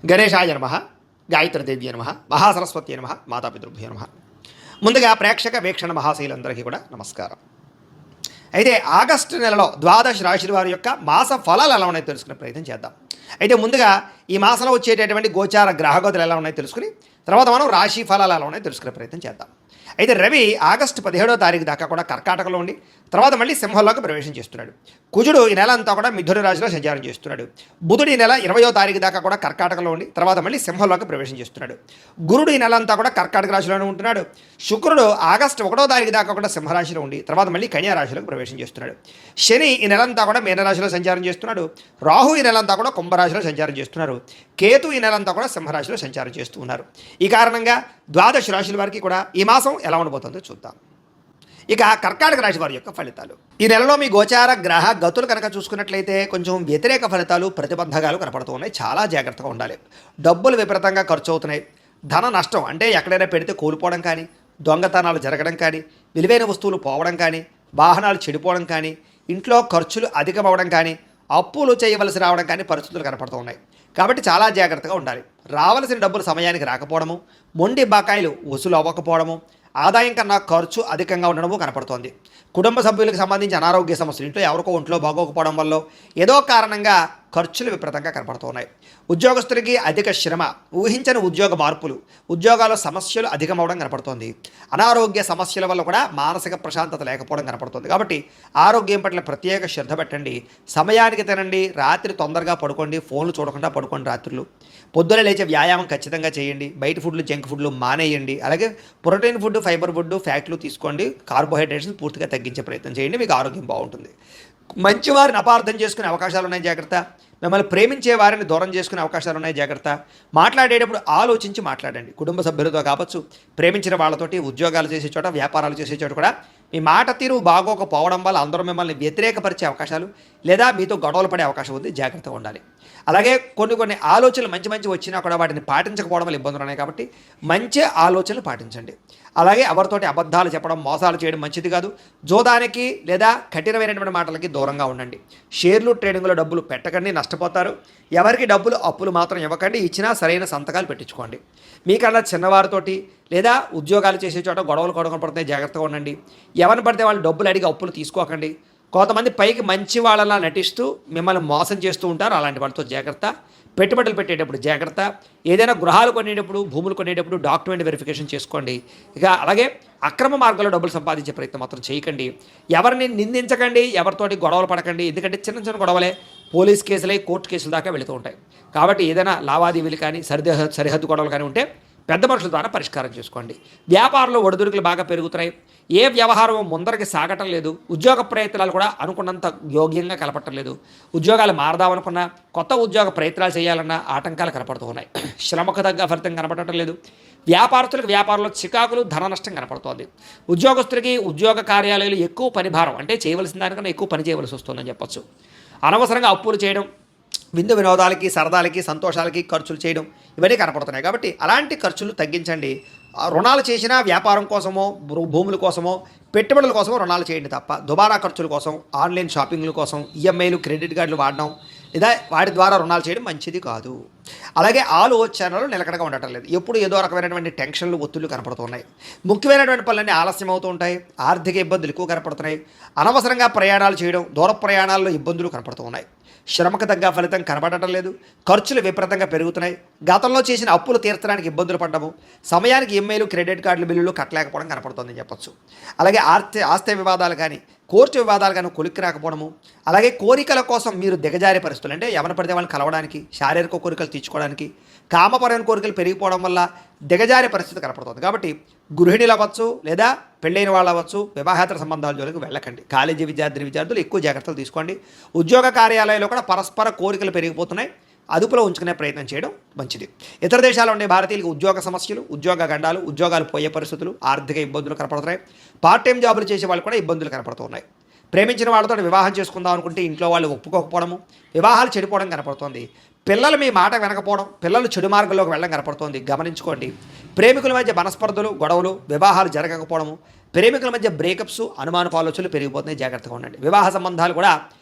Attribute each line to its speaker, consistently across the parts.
Speaker 1: గణేశాయ నమ, గాయత్రీదేవ్య నమ, మహాసరస్వతి నమ, మాతాపితృభ్యో నమ. ముందుగా ప్రేక్షక వీక్షణ మహాశైలందరికీ కూడా నమస్కారం. అయితే ఆగస్టు నెలలో ద్వాదశ రాశుల వారి యొక్క మాస ఫలాలు ఎలా ఉన్నాయో తెలుసుకునే ప్రయత్నం చేద్దాం. అయితే ముందుగా ఈ మాసంలో వచ్చేటటువంటి గోచార గ్రహగతులు ఎలా ఉన్నాయో తెలుసుకుని తర్వాత మనం రాశి ఫలాలు ఎలా ఉన్నాయో తెలుసుకునే ప్రయత్నం చేద్దాం. అయితే రవి ఆగస్టు 17వ తారీఖు దాకా కూడా కర్కాటకలో ఉండి తర్వాత మళ్ళీ సింహంలోకి ప్రవేశం చేస్తున్నాడు. కుజుడు ఈ నెల అంతా కూడా మిథున రాశిలో సంచారం చేస్తున్నాడు. బుధుడు ఈ నెల 20వ తారీఖు దాకా కూడా కర్కాటకలో ఉండి తర్వాత మళ్ళీ సింహంలోకి ప్రవేశం చేస్తున్నాడు. గురుడు ఈ నెల అంతా కూడా కర్కాటక రాశిలోనే ఉంటున్నాడు. శుక్రుడు ఆగస్టు 1వ తారీఖు దాకా కూడా సింహరాశిలో ఉండి తర్వాత మళ్ళీ కన్యా రాశిలోకి ప్రవేశం చేస్తున్నాడు. శని ఈ నెలంతా కూడా మీనరాశిలో సంచారం చేస్తున్నాడు. రాహు ఈ నెలంతా కూడా కుంభరాశిలో సంచారం చేస్తున్నారు. కేతు ఈ నెలంతా కూడా సింహరాశిలో సంచారం చేస్తూ ఉన్నారు. ఈ కారణంగా ద్వాదశ రాశుల వారికి కూడా ఈ మాసం ఎలా ఉండబోతుందో చూద్దాం. ఇక కర్కాటక రాశి వారి యొక్క ఫలితాలు. ఈ నెలలో మీ గోచార గ్రహ గతులు కనుక చూసుకున్నట్లయితే కొంచెం వ్యతిరేక ఫలితాలు, ప్రతిబంధకాలు కనపడుతూ ఉన్నాయి. చాలా జాగ్రత్తగా ఉండాలి. డబ్బులు విపరీతంగా ఖర్చు అవుతున్నాయి. ధన నష్టం అంటే ఎక్కడైనా పెడితే కోల్పోవడం కానీ, దొంగతనాలు జరగడం కానీ, విలువైన వస్తువులు పోవడం కానీ, వాహనాలు చెడిపోవడం కానీ, ఇంట్లో ఖర్చులు అధికమవడం కానీ, అప్పులు చేయవలసి రావడం కానీ పరిస్థితులు కనపడుతూ ఉన్నాయి. కాబట్టి చాలా జాగ్రత్తగా ఉండాలి. రావలసిన డబ్బులు సమయానికి రాకపోవడము, మొండి బకాయిలు వసూలు అవ్వకపోవడము, ఆదాయం కన్నా ఖర్చు అధికంగా ఉండడము కనపడుతోంది. కుటుంబ సభ్యులకు సంబంధించి అనారోగ్య సమస్యలు, ఇంట్లో ఎవరికో ఒంట్లో బాగోకపోవడం వల్ల ఏదో కారణంగా ఖర్చులు విపరీతంగా కనపడుతున్నాయి. ఉద్యోగస్తులకి అధిక శ్రమ, ఊహించని ఉద్యోగ మార్పులు, ఉద్యోగాల సమస్యలు అధికమవడం కనపడుతోంది. అనారోగ్య సమస్యల వల్ల కూడా మానసిక ప్రశాంతత లేకపోవడం కనపడుతుంది. కాబట్టి ఆరోగ్యం పట్ల ప్రత్యేక శ్రద్ధ పెట్టండి. సమయానికి తినండి. రాత్రి తొందరగా పడుకోండి. ఫోన్లు చూడకుండా పడుకోండి. రాత్రులు పొద్దున లేచే వ్యాయామం ఖచ్చితంగా చేయండి. బయట ఫుడ్లు, జంక్ ఫుడ్లు మానేయండి. అలాగే ప్రోటీన్ ఫుడ్, ఫైబర్ ఫుడ్, ఫ్యాట్లు తీసుకోండి. కార్బోహైడ్రేట్స్ని పూర్తిగా తగ్గించే ప్రయత్నం చేయండి. మీకు ఆరోగ్యం బాగుంటుంది. మంచివారిని అపార్థం చేసుకునే అవకాశాలు ఉన్నాయి. జాగ్రత్త. మిమ్మల్ని ప్రేమించే వారిని దూరం చేసుకునే అవకాశాలు ఉన్నాయి. జాగ్రత్త. మాట్లాడేటప్పుడు ఆలోచించి మాట్లాడండి. కుటుంబ సభ్యులతో కావచ్చు, ప్రేమించిన వాళ్ళతోటి, ఉద్యోగాలు చేసే చోట, వ్యాపారాలు చేసే చోట కూడా మీ మాట తీరు బాగోకపోవడం వల్ల అందరూ మిమ్మల్ని వ్యతిరేకపరిచే అవకాశాలు లేదా మీతో గొడవలు పడే అవకాశం ఉంది. జాగ్రత్తగా ఉండాలి. అలాగే కొన్ని ఆలోచనలు మంచి వచ్చినా కూడా వాటిని పాటించకపోవడం వల్ల ఇబ్బందులు ఉన్నాయి. కాబట్టి మంచి ఆలోచనలు పాటించండి. అలాగే ఎవరితోటి అబద్ధాలు చెప్పడం, మోసాలు చేయడం మంచిది కాదు. జోదానికి లేదా కఠినమైనటువంటి మాటలకి దూరంగా ఉండండి. షేర్లు, ట్రేడింగ్లో డబ్బులు పెట్టకండి, నష్టపోతారు. ఎవరికి డబ్బులు అప్పులు మాత్రం ఇవ్వకండి. ఇచ్చినా సరైన సంతకాలు పెట్టించుకోండి. మీకన్నా చిన్నవారితోటి లేదా ఉద్యోగాలు చేసే చోట గొడవలు పడుతున్నాయి. జాగ్రత్తగా ఉండండి. ఎవరిని పడితే వాళ్ళు డబ్బులు అడిగి అప్పులు తీసుకోకండి. కొంతమంది పైకి మంచి వాళ్ళలా నటిస్తూ మిమ్మల్ని మోసం చేస్తూ ఉంటారు. అలాంటి వాళ్ళతో జాగ్రత్త. పెట్టుబడులు పెట్టేటప్పుడు జాగ్రత్త. ఏదైనా గృహాలు కొనేటప్పుడు, భూములు కొనేటప్పుడు డాక్యుమెంట్ వెరిఫికేషన్ చేసుకోండి. ఇక అలాగే అక్రమ మార్గాల్లో డబ్బులు సంపాదించే ప్రయత్నం మాత్రం చేయకండి. ఎవరిని నిందించకండి. ఎవరితోటి గొడవలు పడకండి. ఎందుకంటే చిన్న గొడవలే పోలీస్ కేసులై కోర్టు కేసుల దాకా వెళుతూ ఉంటాయి. కాబట్టి ఏదైనా లావాదేవీలు కానీ, సరిహద్దు గొడవలు కానీ ఉంటే పెద్ద మనుషుల ద్వారా పరిష్కారం చేసుకోండి. వ్యాపారంలో ఒడిదుడుకులు బాగా పెరుగుతున్నాయి. ఏ వ్యవహారం ముందరికి సాగటం లేదు. ఉద్యోగ ప్రయత్నాలు కూడా అనుకున్నంత యోగ్యంగా కనపడటం లేదు. ఉద్యోగాలు మారదామనుకున్నా, కొత్త ఉద్యోగ ప్రయత్నాలు చేయాలన్నా ఆటంకాలు కనపడుతూ ఉన్నాయి. శ్రమకు తగ్గ ఫలితం కనపడటం లేదు. వ్యాపారస్తులకు వ్యాపారంలో చికాకులు, ధన నష్టం కనపడుతోంది. ఉద్యోగస్తులకి ఉద్యోగ కార్యాలయాలు ఎక్కువ పని భారం, అంటే చేయవలసిన దానికన్నా ఎక్కువ పని చేయవలసి వస్తుందని చెప్పొచ్చు. అనవసరంగా అప్పులు చేయడం, విందు వినోదాలకి, సరదాలకి, సంతోషాలకి ఖర్చులు చేయడం ఇవన్నీ కనపడుతున్నాయి. కాబట్టి అలాంటి ఖర్చులు తగ్గించండి. రుణాలు చేసినా వ్యాపారం కోసమో, భూముల కోసమో, పెట్టుబడుల కోసమో రుణాలు చేయండి తప్ప దుబారా ఖర్చుల కోసం, ఆన్లైన్ షాపింగ్ల కోసం, ఈఎంఐలు, క్రెడిట్ కార్డులు వాడడం లేదా వాటి ద్వారా రుణాలు చేయడం మంచిది కాదు. అలాగే ఆలోచనలు నిలకడగా ఉండటం లేదు. ఎప్పుడు ఏదో రకమైనటువంటి టెన్షన్లు, ఒత్తిళ్లు కనపడుతున్నాయి. ముఖ్యమైనటువంటి పనులన్నీ ఆలస్యం అవుతూ ఉంటాయి. ఆర్థిక ఇబ్బందులు ఎక్కువ కనపడుతున్నాయి. అనవసరంగా ప్రయాణాలు చేయడం, దూర ప్రయాణాల్లో ఇబ్బందులు కనపడుతూ ఉన్నాయి. శ్రమకు తగ్గ ఫలితం కనపడటం లేదు. ఖర్చులు విపరీతంగా పెరుగుతున్నాయి. గతంలో చేసిన అప్పులు తీర్చడానికి ఇబ్బందులు పడ్డము, సమయానికి ఈఎంఐలు, క్రెడిట్ కార్డులు, బిల్లులు కట్టలేకపోవడం కనపడుతుందని చెప్పొచ్చు. అలాగే ఆస్తి వివాదాలు కానీ, కోర్టు వివాదాలు కానీ కొలిక్కి రాకపోవడము, అలాగే కోరికల కోసం మీరు దిగజారే పరిస్థితులు, అంటే ఎవరిని పడితే వాళ్ళని కలవడానికి, శారీరక కోరికలు తీర్చుకోవడానికి, కామపరమైన కోరికలు పెరిగిపోవడం వల్ల దిగజారే పరిస్థితి కనపడుతుంది. కాబట్టి గృహిణులు అవ్వచ్చు లేదా పెళ్ళైన వాళ్ళు అవ్వచ్చు, వివాహేతర సంబంధాల జోలికి వెళ్ళకండి. కాలేజీ విద్యార్థులు ఎక్కువ జాగ్రత్తలు తీసుకోండి. ఉద్యోగ కార్యాలయాల్లో కూడా పరస్పర కోరికలు పెరిగిపోతున్నాయి. అదుపులో ఉంచుకునే ప్రయత్నం చేయడం మంచిది. ఇతర దేశాల్లో ఉండే భారతీయులకు ఉద్యోగ సమస్యలు, ఉద్యోగ గండాలు, ఉద్యోగాలు పోయే పరిస్థితులు, ఆర్థిక ఇబ్బందులు కనపడుతున్నాయి. పార్ట్ టైం జాబులు చేసే వాళ్ళు కూడా ఇబ్బందులు కనపడుతున్నాయి. ప్రేమించిన వాళ్ళతో వివాహం చేసుకుందాం అనుకుంటే ఇంట్లో వాళ్ళు ఒప్పుకోకపోవడము, వివాహాలు చెడిపోవడం కనపడుతోంది. పిల్లలు మీ మాట వినకపోవడం, పిల్లలు చెడు మార్గంలోకి వెళ్ళడం కనపడుతోంది. గమనించుకోండి. ప్రేమికుల మధ్య మనస్పర్ధలు, గొడవలు, వివాహాలు జరగకపోవడము, ప్రేమికుల మధ్య బ్రేకప్స్, అనుమానపు ఆలోచనలు పెరిగిపోతున్నాయి. జాగ్రత్తగా ఉండండి. వివాహ సంబంధాలు కూడా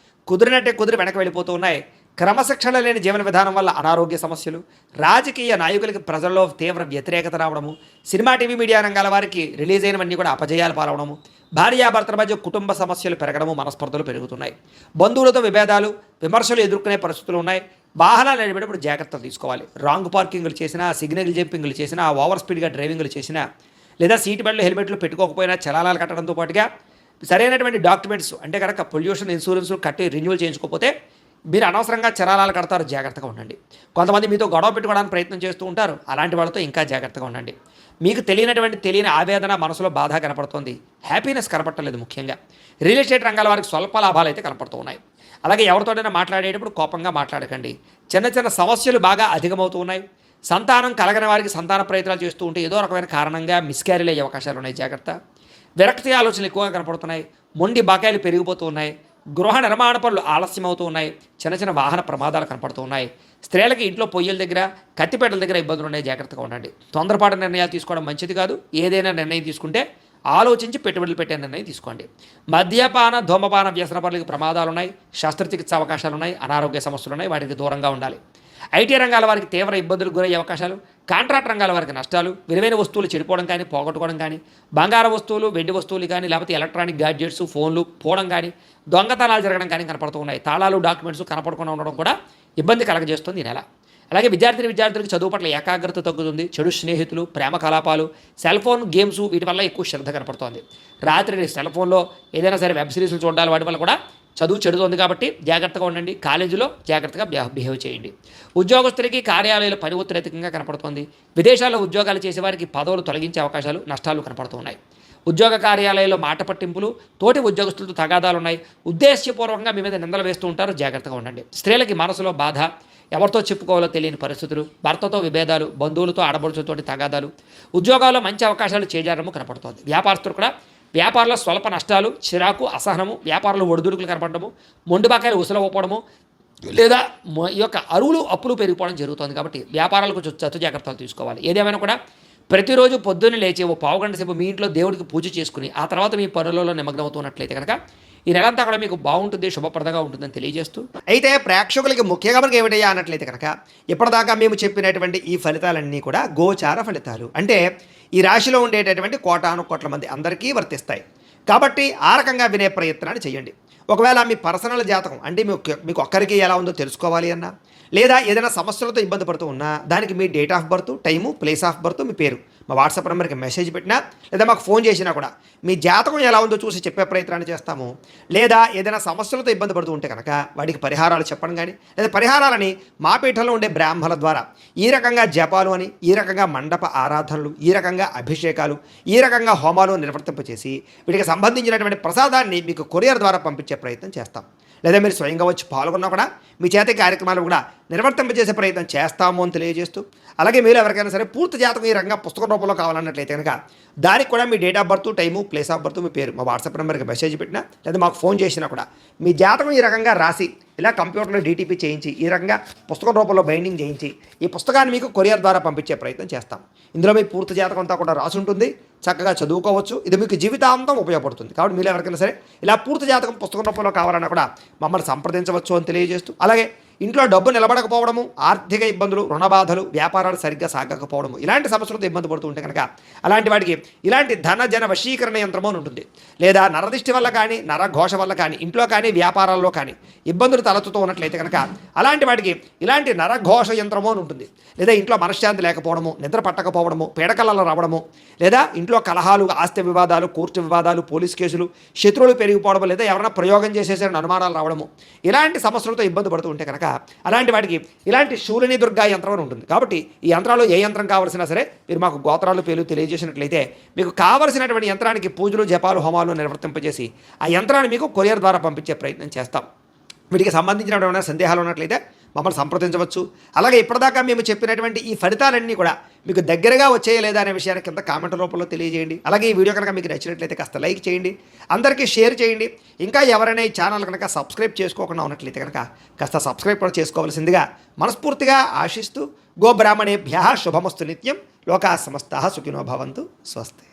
Speaker 1: కుదిరినట్టే కుదిరి వెనక వెళ్ళిపోతూ ఉన్నాయి. క్రమశిక్షణ లేని జీవన విధానం వల్ల అనారోగ్య సమస్యలు, రాజకీయ నాయకులకి ప్రజల్లో తీవ్ర వ్యతిరేకత రావడము, సినిమా టీవీ మీడియా రంగాల వారికి రిలీజ్ అయినవన్నీ కూడా అపజయాలు పాలవడము, భార్యాభర్తల మధ్య కుటుంబ సమస్యలు పెరగడము, మనస్పర్ధలు పెరుగుతున్నాయి, బంధువులతో విభేదాలు, విమర్శలు ఎదుర్కొనే పరిస్థితులు ఉన్నాయి. వాహనాలు నడిపేటప్పుడు జాగ్రత్తలు తీసుకోవాలి. రాంగ్ పార్కింగ్లు చేసినా, సిగ్నల్ జంపింగ్లు చేసినా, ఓవర్ స్పీడ్గా డ్రైవింగ్లు చేసినా, లేదా సీట్ బెల్ట్లు హెల్మెట్లు పెట్టుకోకపోయినా చలానాలు కట్టడంతో పాటుగా సరైనటువంటి డాక్యుమెంట్స్ అంటే కనుక పొల్యూషన్ ఇన్సూరెన్స్ కట్టి రెన్యూవల్ చేయించుకోకపోతే మీరు అనవసరంగా చలానాలు కడతారు. జాగ్రత్తగా ఉండండి. కొంతమంది మీతో గొడవ పెట్టుకోవడానికి ప్రయత్నం చేస్తూ ఉంటారు. అలాంటి వాళ్ళతో ఇంకా జాగ్రత్తగా ఉండండి. మీకు తెలియని ఆవేదన, మనసులో బాధ కనపడుతుంది. హ్యాపీనెస్ కనపడలేదు. ముఖ్యంగా రియల్ ఎస్టేట్ రంగాల వారికి స్వల్ప లాభాలు అయితే కనపడుతూ ఉన్నాయి. అలాగే ఎవరితోనైనా మాట్లాడేటప్పుడు కోపంగా మాట్లాడకండి. చిన్న చిన్న సమస్యలు బాగా అధికమవుతూ ఉన్నాయి. సంతానం కలగని వారికి సంతాన ప్రయత్నాలు చేస్తూ ఉంటే ఏదో రకమైన కారణంగా మిస్క్యారీలు అయ్యే అవకాశాలు ఉన్నాయి. జాగ్రత్త. విరక్తి ఆలోచనలు ఎక్కువగా కనపడుతున్నాయి. మొండి బకాయిలు పెరిగిపోతూ ఉన్నాయి. గృహ నిర్మాణ పనులు ఆలస్యం అవుతూ ఉన్నాయి. చిన్న చిన్న వాహన ప్రమాదాలు కనపడుతూ ఉన్నాయి. స్త్రీలకి ఇంట్లో పొయ్యిల దగ్గర, కత్తిపేటల దగ్గర ఇబ్బందులు ఉన్నాయి. జాగ్రత్తగా ఉండండి. తొందరపాటు నిర్ణయాలు తీసుకోవడం మంచిది కాదు. ఏదైనా నిర్ణయం తీసుకుంటే ఆలోచించి పెట్టుబడులు పెట్టే నిర్ణయం తీసుకోండి. మద్యపాన, ధూమపాన వ్యసన పనులకి ప్రమాదాలు ఉన్నాయి. శస్త్రచికిత్స అవకాశాలు ఉన్నాయి. అనారోగ్య సమస్యలు ఉన్నాయి. వాటికి దూరంగా ఉండాలి. ఐటీ రంగాల వారికి తీవ్ర ఇబ్బందులకు గురయ్యే అవకాశాలు, కాంట్రాక్ట్ రంగాల వారికి నష్టాలు, విలువైన వస్తువులు చెడిపోవడం కానీ, పోగొట్టుకోవడం కానీ, బంగారు వస్తువులు, వెండి వస్తువులు కానీ, లేకపోతే ఎలక్ట్రానిక్ గ్యాడ్జెట్స్, ఫోన్లు పోవడం కానీ, దొంగతనాలు జరగడం కానీ కనపడుతూ ఉన్నాయి. తాళాలు, డాక్యుమెంట్స్ కనపడకుండా ఉండడం కూడా ఇబ్బంది కలగజేస్తుంది ఈ నెల. అలాగే విద్యార్థులకు చదువు పట్ల ఏకాగ్రత తగ్గుతుంది. చెడు స్నేహితులు, ప్రేమ కలాపాలు, సెల్ ఫోన్ గేమ్స్ వీటి వల్ల ఎక్కువ శ్రద్ధ కనపడుతోంది. రాత్రి సెల్ ఫోన్లో ఏదైనా సరే వెబ్ సిరీస్లు చూడాలి. వాటి వల్ల కూడా చదువు చెడుతోంది. కాబట్టి జాగ్రత్తగా ఉండండి. కాలేజీలో జాగ్రత్తగా బిహేవ్ చేయండి. ఉద్యోగస్తులకి కార్యాలయాలు పని ఒత్తిడి అధికంగా కనపడుతోంది. విదేశాల్లో ఉద్యోగాలు చేసేవారికి పదవులు తొలగించే అవకాశాలు, నష్టాలు కనపడుతూ ఉన్నాయి. ఉద్యోగ కార్యాలయాల్లో మాట పట్టింపులు, తోటి ఉద్యోగస్తులతో తగాదాలు ఉన్నాయి. ఉద్దేశ్యపూర్వకంగా మీ మీద నిందలు వేస్తూ ఉంటారు. జాగ్రత్తగా ఉండండి. స్త్రీలకి మనసులో బాధ, ఎవరితో చెప్పుకోవాలో తెలియని పరిస్థితులు, భర్తతో విభేదాలు, బంధువులతో ఆడబడుచులతోటి తగాదాలు, ఉద్యోగాల్లో మంచి అవకాశాలు చేజారము కనపడుతోంది. వ్యాపారస్తులు కూడా వ్యాపారంలో స్వల్ప నష్టాలు, చిరాకు, అసహనము, వ్యాపారంలో ఒడిదుడుకులు కనపడము, మొండి బకాయిలు ఉసలవ్వడము, లేదా ఈ యొక్క అరువులు అప్పులు పెరిగిపోవడం జరుగుతుంది. కాబట్టి వ్యాపారాలకు చత్తు జాగ్రత్తలు తీసుకోవాలి. ఏదేమైనా కూడా ప్రతిరోజు పొద్దున్నే లేచి ఓ పావుగంట సేపు మీ ఇంట్లో దేవుడికి పూజ చేసుకుని ఆ తర్వాత మీ పనులలో నిమగ్నమవుతున్నట్లయితే కనుక ఈ నెలంతా కూడా మీకు బాగుంటుంది, శుభప్రదంగా ఉంటుందని తెలియజేస్తూ, అయితే ప్రేక్షకులకి ముఖ్యంగా మనకి ఏమిటయ్యా అన్నట్లయితే కనుక ఇప్పటిదాకా మేము చెప్పినటువంటి ఈ ఫలితాలన్నీ కూడా గోచార ఫలితాలు. అంటే ఈ రాశిలో ఉండేటటువంటి కోటాను కోట్ల మంది అందరికీ వర్తిస్తాయి. కాబట్టి ఆ రకంగా వినే ప్రయత్నాన్ని చేయండి. ఒకవేళ మీ పర్సనల్ జాతకం అంటే మీకు ఒక్కరికి ఎలా ఉందో తెలుసుకోవాలి అన్నా, లేదా ఏదైనా సమస్యలతో ఇబ్బంది పడుతూ ఉన్నా దానికి మీ date of birth, time, place of birth, మీ పేరు మా వాట్సాప్ నెంబర్కి మెసేజ్ పెట్టినా లేదా మాకు ఫోన్ చేసినా కూడా మీ జాతకం ఎలా ఉందో చూసి చెప్పే ప్రయత్నాన్ని చేస్తాము. లేదా ఏదైనా సమస్యలతో ఇబ్బంది పడుతూ ఉంటే కనుక వాటికి పరిహారాలు చెప్పడం కానీ, లేదా పరిహారాలని మా పీఠంలో ఉండే బ్రాహ్మణుల ద్వారా ఈ రకంగా జపాలు అని, ఈ రకంగా మండప ఆరాధనలు, ఈ రకంగా అభిషేకాలు, ఈ రకంగా హోమాలు నిర్వర్తింపచేసి వీటికి సంబంధించినటువంటి ప్రసాదాన్ని మీకు కొరియర్ ద్వారా పంపించే ప్రయత్నం చేస్తాం. లేదా మీరు స్వయంగా వచ్చి పాల్గొన్నా కూడా మీ చేత కార్యక్రమాలు కూడా నిర్వర్తింపజేసే ప్రయత్నం చేస్తాము అని తెలియజేస్తూ, అలాగే మీరు ఎవరికైనా సరే పూర్తి జాతకం ఈ రకంగా పుస్తక రూపంలో కావాలన్నట్లయితే కనుక దానికి కూడా మీ date of birth, time, place of birth, మీ పేరు మా వాట్సాప్ నెంబర్కి మెసేజ్ పెట్టినా లేదా మాకు ఫోన్ చేసినా కూడా మీ జాతకం ఈ రకంగా రాసి ఇలా కంప్యూటర్లో డీటీపీ చేయించి ఈ రకంగా పుస్తక రూపంలో బైండింగ్ చేయించి ఈ పుస్తకాన్ని మీకు కొరియర్ ద్వారా పంపించే ప్రయత్నం చేస్తాం. ఇందులో మీ పూర్తి జాతకం అంతా కూడా రాసి ఉంటుంది. చక్కగా చదువుకోవచ్చు. ఇది మీకు జీవితాంతం ఉపయోగపడుతుంది. కాబట్టి మీరు ఎవరికైనా సరే ఇలా పూర్తి జాతకం పుస్తక రూపంలో కావాలన్నా కూడా మమ్మల్ని సంప్రదించవచ్చు అని తెలియజేస్తూ, అలాగే ఇంట్లో డబ్బు నిలబడకపోవడము, ఆర్థిక ఇబ్బందులు, రుణబాధలు, వ్యాపారాలు సరిగ్గా సాగకపోవడము, ఇలాంటి సమస్యలతో ఇబ్బంది పడుతూ ఉంటే కనుక అలాంటి వాటికి ఇలాంటి ధన జన వశీకరణ యంత్రము అని ఉంటుంది. లేదా నరదిష్టి వల్ల కానీ, నరఘోష వల్ల కానీ, ఇంట్లో కానీ వ్యాపారాల్లో కానీ ఇబ్బందులు తలెత్తుతూ ఉన్నట్లయితే కనుక అలాంటి వాటికి ఇలాంటి నరఘోష యంత్రము అని ఉంటుంది. లేదా ఇంట్లో మనశ్శాంతి లేకపోవడము, నిద్ర పట్టకపోవడము, పీడకలలో రావడము, లేదా ఇంట్లో కలహాలు, ఆస్తి వివాదాలు, కోర్టు వివాదాలు, పోలీస్ కేసులు, శత్రువులు పెరిగిపోవడము, లేదా ఎవరైనా ప్రయోగం చేసేసరికి అనుమానాలు రావడము, ఇలాంటి సమస్యలతో ఇబ్బంది పడుతూ ఉంటే కనుక అలాంటి వాటికి ఇలాంటి శూలిని దుర్గా యంత్రం అని ఉంటుంది. కాబట్టి ఈ యంత్రాలు ఏ యంత్రం కావాల్సినా సరే మీరు మాకు గోత్రాలు పేర్లు తెలియజేసినట్లయితే మీకు కావలసినటువంటి యంత్రానికి పూజలు, జపాలు, హోమాలు నిర్వర్తింపజేసి ఆ యంత్రాన్ని మీకు కొరియర్ ద్వారా పంపించే ప్రయత్నం చేస్తాం. వీటికి సంబంధించినటువంటి సందేహాలు ఉన్నట్లయితే మమ్మల్ని సంప్రదించవచ్చు. అలాగే ఇప్పటిదాకా మేము చెప్పినటువంటి ఈ ఫలితాలన్నీ కూడా మీకు దగ్గరగా వచ్చాయా లేదా అనే విషయాన్ని కింద కామెంట్ రూపంలో తెలియజేయండి. అలాగే ఈ వీడియో కనుక మీకు నచ్చినట్లయితే కాస్త లైక్ చేయండి, అందరికీ షేర్ చేయండి. ఇంకా ఎవరైనా ఈ ఛానల్ కనుక సబ్స్క్రైబ్ చేసుకోకుండా ఉన్నట్లయితే కనుక కాస్త సబ్స్క్రైబ్ కూడా చేసుకోవాల్సిందిగా మనస్ఫూర్తిగా ఆశిస్తూ, గోబ్రాహ్మణేభ్యః శుభమస్తు నిత్యం, లోకాః సమస్తాః సుఖినో భవంతు. స్వస్తి.